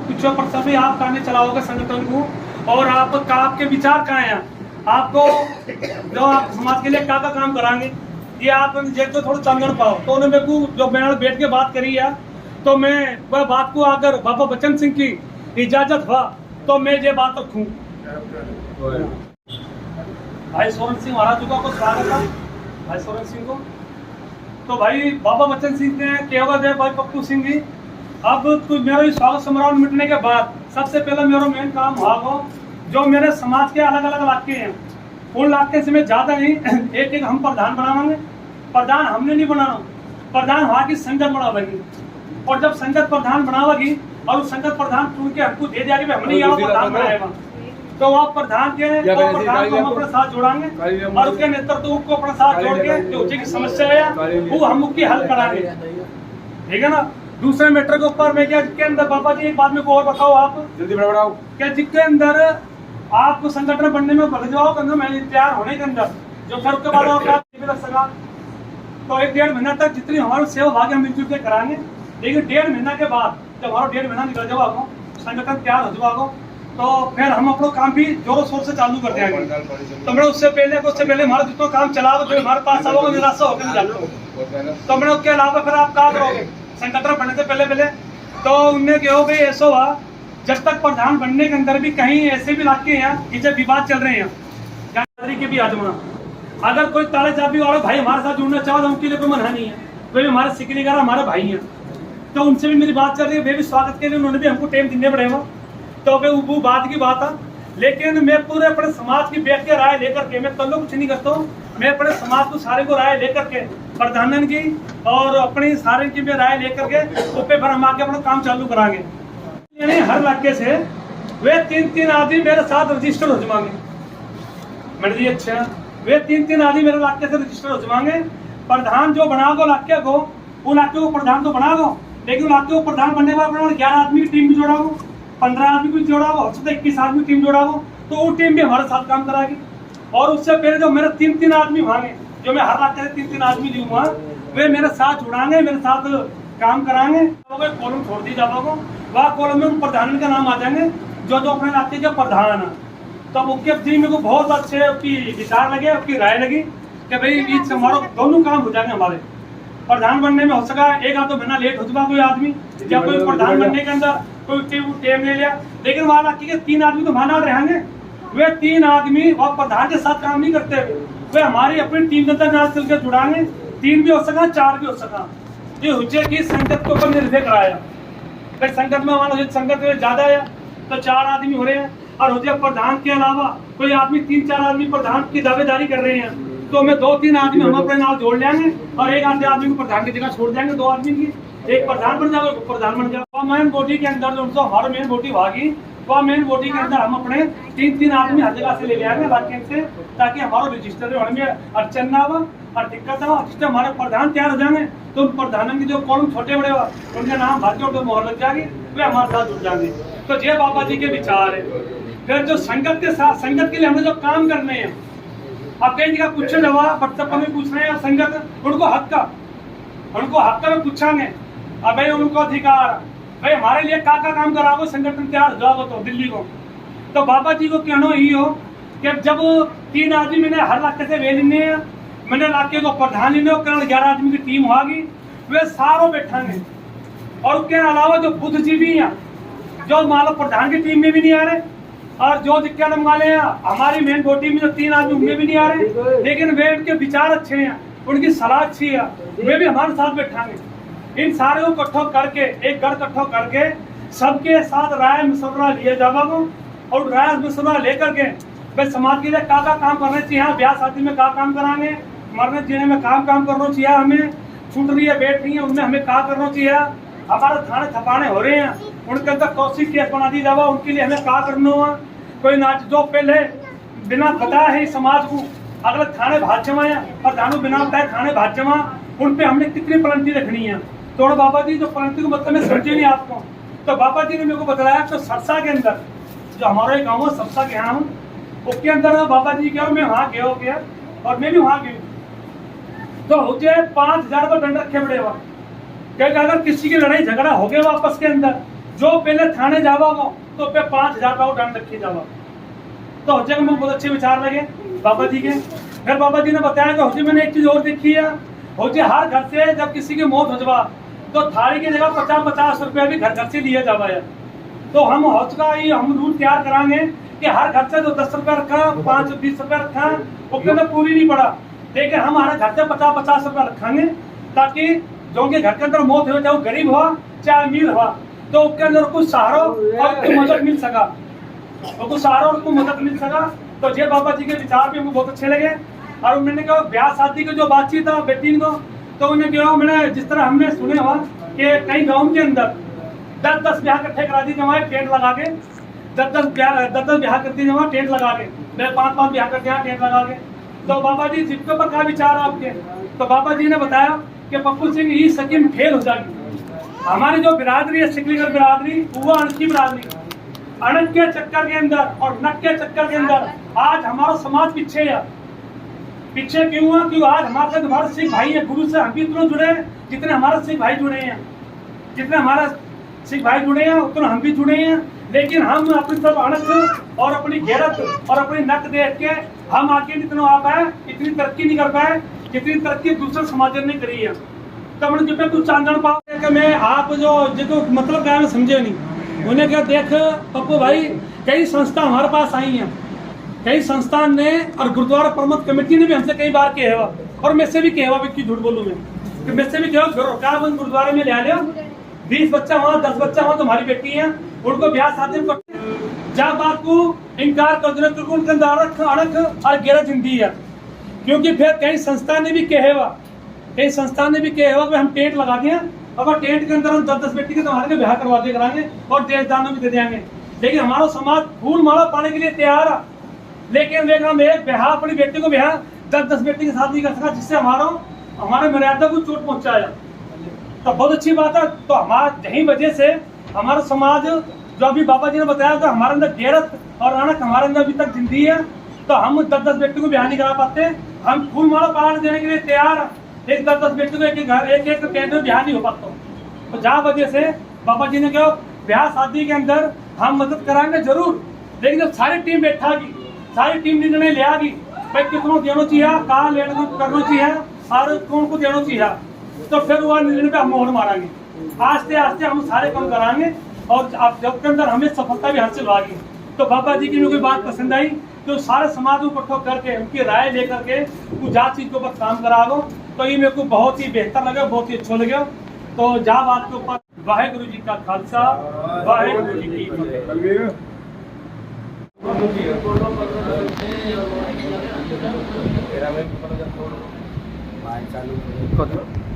पूछो पर सभी आप कहने चलाओगे संगठन को, और आपके विचार कहाँ हैं, आपको जो आप समाज के लिए क्या काम कराएंगे, ये आप तो थोड़ा समझ पाओ। तो उन्होंने मेरे को जो मैंने बैठ के बात करी है, तो मैं वह बात को अगर बाबा बच्चन सिंह की इजाजत हुआ तो मैं ये बात रखूं। भाई सोरेन सिंह महाराज को स्वागत है, भाई सोरेन सिंह को। तो भाई बाबा बच्चन सिंह ने केवल जय भाई पप्पू सिंह जी, अब तो मेरा स्वागत समारोह मिटने के बाद सबसे पहले मेरा मेन काम हुआ जो मेरे समाज के अलग अलग इलाके हैं, उन इलाके से मैं ज्यादा नहीं एक एक हम प्रधान बनावांगे। प्रधान हमने नहीं बनाना, प्रधान वहाँ की संगत बनावेगी, और जब संगत प्रधान बनावेगी और उस संगत प्रधान चुन के हमको दे जाएगी, हमने यहाँ प्रधान बनाएगा, तो वह प्रधान के प्रधान को हम अपने साथ जोड़ांगे और उसके नेतृत्व को अपने साथ जोड़ के जो की समस्या है वो हम उसकी हल कराएंगे, ठीक है ना। दूसरे मैटर के ऊपर मैं क्या जिसके अंदर बाबा जी एक बात में को और बताओ, आप जल्दी बढ़ाओ क्या जिसके अंदर आपको संगठन बनने में बढ़ जाओ अंदर मैं तैयार होने के अंदर जो घर के बाद और लग सका, तो 1-1.5 महीना तक जितनी हमारी सेवा भाग्य हम मिलजुल के कराएंगे। लेकिन 1.5 महीना के बाद जब हमारा 1.5 महीना निकल जाओ, संगठन तैयार हो जाओ, तो फिर हम अपना काम भी जोरों शोर से चालू कर देंगे। तो मैं उससे पहले हमारा जितना काम चला जो हमारे पास आओगे निराशा होकर नहीं जाते, तो मैंने उसके अलावा फिर आप क्या करोगे संगठन बनने से पहले तो उनने क्या हो भाई ऐसा हुआ, जब तक प्रधान बनने के अंदर भी कहीं ऐसे भी इलाके हैं जिससे विवाद चल रहे हैं, जानकारी के भी आजमा, अगर कोई ताले चाबी वाला भाई हमारे साथ जुड़ना चाहो तो उनके लिए कोई मना नहीं है, वे भी हमारे सिकरीगर हमारे भाई हैं, तो उनसे भी मेरी बात चल रही है, वे भी स्वागत के लिए उन्होंने भी हमको टाइम देने पड़ेगा, तो वे वो बात की बात है। लेकिन मैं पूरे अपने समाज की बैठ के राय लेकर के, मैं कल कुछ नहीं करता हूँ, मैं अपने समाज को सारे को राय लेकर के प्रधानन की और अपनी सारे की भी राय लेकर के तो पे हम आके अपना काम चालू कराएंगे। यानी हर इलाके से वे 3-3 आदमी मेरे साथ रजिस्टर हो जाएंगे, मैंने जी अच्छा, वे 3-3 आदमी मेरे इलाके से रजिस्टर हो जाएंगे। प्रधान जो बनाओगे इलाके को, उन इलाके को प्रधान तो बनाओ, लेकिन इलाके को प्रधान बनने के बाद 11 आदमी की टीम भी जोड़ाओ, 15 आदमी को जोड़ाओ, 21 आदमी टीम जोड़ाओ, तो वो टीम भी हमारे साथ काम कराएगी। और उससे पहले जो मेरे 3-3 आदमी भागे, जो मैं हर इलाके से 3-3 आदमी दूंगा, वे मेरे साथ जुड़ाएंगे, मेरे साथ काम कराएंगे। कॉलम छोड़ दी जाओगे, वह कॉलम में उन प्रधान का नाम आ जाएंगे जो अपने इलाके के प्रधान है। तो उनके जी मेरे को बहुत अच्छे उसकी विचार लगे, उसकी राय लगी कि भाई बीच से हमारा दोनों काम हो जाएंगे। हमारे प्रधान बनने में हो सका एक आध महीना लेट हो चुका कोई आदमी, या कोई प्रधान बनने के अंदर कोई टाइम ले लिया, लेकिन वहाँ इलाके के 3 आदमी तो माना रहेंगे। वे 3 आदमी और प्रधान के साथ काम नहीं करते, वे हमारी अपनी टीम के अंदर चल के जुड़ाएंगे। 3 भी हो सका, 4 भी हो सका, ये हुज्जे की संगत के ऊपर निर्भर कराया। संगत में मान लो संगत में ज्यादा है तो 4 आदमी हो रहे हैं, और हुज्जे प्रधान के अलावा कोई आदमी 3-4 आदमी प्रधान की दावेदारी कर रहे हैं, तो हमें 2-3 आदमी हम अपने नाम जोड़ लेंगे और एक आधे आदमी को प्रधान की जगह छोड़ देंगे, 2 आदमी की एक प्रधान बन जाएगा, प्रधान बन जाएगा। मेन बॉडी के अंदर जो हमारा मेन बॉडी भागी, वह मेन बॉडी के अंदर हम अपने 3-3 आदमी हर जगह से ले आएंगे इलाके से, ताकि हमारा रजिस्टर होने में अड़चन ना हो और दिक्कत ना हो। जिससे हमारे प्रधान तैयार हो जाएंगे तो उन प्रधानों की जो कॉलम छोटे बड़े हुआ उनके नाम भर के उनको मोहर लग जाएगी, वे हमारे साथ जुड़ जाएंगे। तो ये बाबा जी के विचार है। फिर जो संगत के साथ, संगत के लिए हमें जो काम करने हैं, अब कई जगह पूछे जवाब व्हाट्सएप में पूछ रहे हैं संगत, उनको हक का में पूछांगे, अब भाई उनको अधिकार भाई हमारे लिए क्या काम कराओगे, संगठन तैयार जाओगे तो दिल्ली को। तो बाबा जी को कहना ही हो कि जब 3 आदमी मैंने हर इलाके से वे लेने हैं, मैंने इलाके को प्रधान लेने 11 आदमी की टीम होगी, वे सारों बैठेंगे। और उसके अलावा जो बुद्धिजीवी हैं, जो मान लो प्रधान की टीम में भी नहीं आ रहे, और जो दिक्कत हम वाले हैं हमारी मेन बॉडी में जो 3 आदमी उनमें भी नहीं आ रहे, लेकिन वे उनके विचार अच्छे हैं, उनकी सलाह अच्छी है, वे भी हमारे साथ बैठेंगे। इन सारे को इकट्ठा करके एक गढ़ इकट्ठा करके सबके साथ राय मशवरा लिए जाओगे, और राय मशवरा लेकर के भाई समाज के लिए क्या काम करना चाहिए, ब्याह शादी में क्या काम कराएंगे, मरने जीने में काम करना चाहिए, हमें छूट रही है बैठ रही है उनमें हमें क्या करना चाहिए, हमारे थाने थपाने हो रहे हैं उनके अंदर कौशिक केस बना दी जावा, उनके लिए हमें क्या करना है। कोई नाच जो पहले बिना पता है समाज को अगले थाने भाज जमा है और थानों बिना बताए थाने भाज जमा, उन पे हमने कितनी पेनल्टी रखनी है। तो बाबा जी जो पेनल्टी को मतलब मैं समझे नहीं आपको, तो बाबा जी ने मेरे को बताया तो सरसा के अंदर जो हमारा एक गाँव है सरसा के यहाँ उसके अंदर बाबा जी क्या मैं वहाँ गया और मैं भी वहाँ गई, तो होते 5,000 का दंड रखे बड़े हुआ, क्योंकि अगर किसी की लड़ाई झगड़ा हो गया आपस के अंदर जो पहले थाने जावा वो तो पे 5,000 रुपया दंड रखी जावा। तो हजे को बहुत अच्छे विचार लगे बाबा जी के। फिर बाबा जी ने बताया कि हजे मैंने एक चीज और देखी है, हजे हर घर से जब किसी की मौत हो जावा तो थाली की जगह 50-50 रुपया भी घर से लिए जावा है। तो हम हौज का ही हम रूल तैयार कराएंगे कि हर घर से जो 10 रुपया रखा, 5-20 रुपया रखा, उसके अंदर पूरी नहीं पड़ा, लेकिन हम हमारे घर से 50-50 रुपया रखेंगे, ताकि जो के घर के अंदर मौत हो, चाहे गरीब हुआ चाहे अमीर हुआ, तो उसके अंदर कुछ सहारा और मदद मिल सका, तो कुछ सहारा और मदद मिल सका। तो ये बाबा जी के विचार भी मुझे बहुत अच्छे लगे। और मैंने कहा ब्याह शादी की जो बातचीत है बेटी को, तो उन्हें कहा मैंने जिस तरह हमने सुने हुआ कि कई गाँव के अंदर 10-10 ब्याह इकट्ठे करा दी जमा टेंट लगा के, 10-10 ब्याह करती जमा टेंट लगा के, मैं 5-5 ब्याह करते हैं टेंट लगा के। तो बाबा जी जिसके ऊपर क्या विचार है आपके? तो बाबा जी ने बताया कि पप्पू सिंह ये स्कीम फेल हो जाएगी। हमारी जो बिरादरी है सिकलीगढ़ बिरादरी, वो अणक की बिरादरी, अणक के चक्कर के अंदर और नक के चक्कर के अंदर आज हमारा समाज पीछे है। पीछे क्यों है? क्यों आज हमारे साथ हमारे सिख भाई है, गुरु से हम भी इतना जुड़े हैं जितने हमारे सिख भाई जुड़े हैं, जितने हमारा सिख भाई जुड़े हैं उतना हम भी जुड़े हैं। लेकिन हम अपनी तरफ अणक और अपनी गैरत और अपनी नक देख के हम आगे इतना आ पाए, इतनी तरक्की नहीं कर पाए जितनी तरक्की दूसरे समाज ने करी है। तो मैंने जब कुछ चांदन पाओ कि मैं आप जो मतलब क्या समझे नहीं, उन्हें क्या देख पप्पू भाई कई संस्था हमारे पास आई हैं, कई संस्थान ने और गुरुद्वारा प्रबंधक कमेटी ने भी हमसे कई बार किया हुआ, और मैं से भी किया हुआ, क्यों झूठ बोलूं मैं, कि मैं से भी किया गुरुद्वारे में ले लिया 20 बच्चा वहाँ 10 बच्चा वहाँ तुम्हारी बेटी है, उनको ब्याह शादी में जब बात को इनकार कर देना तो उनके अंदर अड़क और गैरत जिंदगी है। क्योंकि फिर कई संस्था ने भी कहे हुआ, कई संस्था ने भी कहे हुआ कि हम टेंट लगा दिए, अगर टेंट के अंदर हम 10-10 बेटी के तुम्हारे ब्याह करवा दे कराएंगे और देश दानों भी दे देंगे। लेकिन हमारा समाज फूल माला पाने के लिए तैयार है, लेकिन देखा हम एक ब्याह अपनी बेटी को ब्याह 10-10 बेटी के साथ नहीं कर सका, जिससे हमारे मर्यादा को चोट पहुंचाया। तो बहुत अच्छी बात है। तो हमारा यही वजह से हमारा समाज जो अभी बाबा जी ने बताया कि हमारे अंदर गैरत और अणक हमारे अंदर अभी तक जिंदगी है, तो हम 10-10 बेटी को ब्याह नहीं करा पाते। हम फूल माला पान देने के लिए तैयार है, एक 10-10 बेटी को एक घर एक टेंट में ब्याह नहीं हो पाता। तो जहाँ वजह से बाबा जी ने कहा ब्याह शादी के अंदर हम मदद कराएंगे जरूर, लेकिन जब सारी टीम बैठागी, सारी टीम निर्णय ले आगी भाई कितना देना चाहिए, कहाँ लेना करना चाहिए और कौन को देना चाहिए, तो फिर वह निर्णय पे हम मोहर मारेंगे। आस्ते आस्ते हम सारे काम कराएंगे और जब के अंदर हमें सफलता भी हासिल होगी। तो बाबा जी की मुझे बात पसंद आई, तो सारे समाज को इकट्ठा करके उनकी राय लेकर के कुछ जा चीज के ऊपर काम करा दो, तो ये मेरे को बहुत ही बेहतर लगा, बहुत ही अच्छा लगा। तो जा बात के ऊपर वाहेगुरु जी का खालसा, वाहेगुरु जी की फतेह।